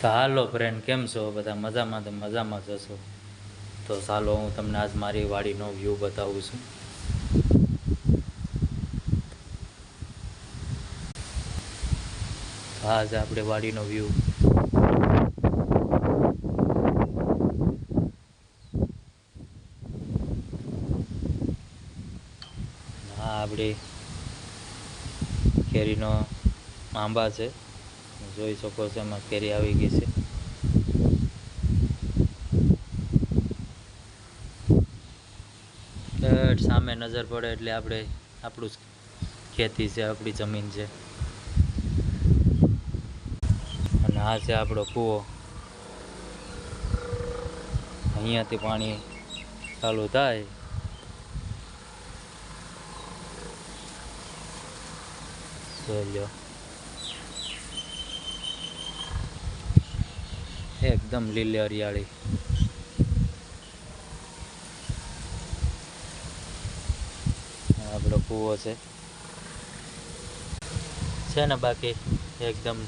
તો હાલો ફ્રેન્ડ, કેમ છો બધા? મજામાં? તો મજામાં જ હશો. તો ચાલો હું તમને આજ મારી વાડીનો વ્યૂ બતાવું છું. આ છે આપણે વાડીનો વ્યૂ. આ આપણી કેરીનો આંબા છે, જોઈ શકો છો. એમાં કેરી આવી ગઈ છે. સામે નજર પડે એટલે આપણે આપણું ખેતી છે, આપણી જમીન છે. અને આ છે આપણો કૂવો. અહીંયાથી પાણી ચાલુ થાય. જોઈ લો, એકદમ લીલી હરિયાળી. આપણો કૂવો છે ને બાકી એકદમ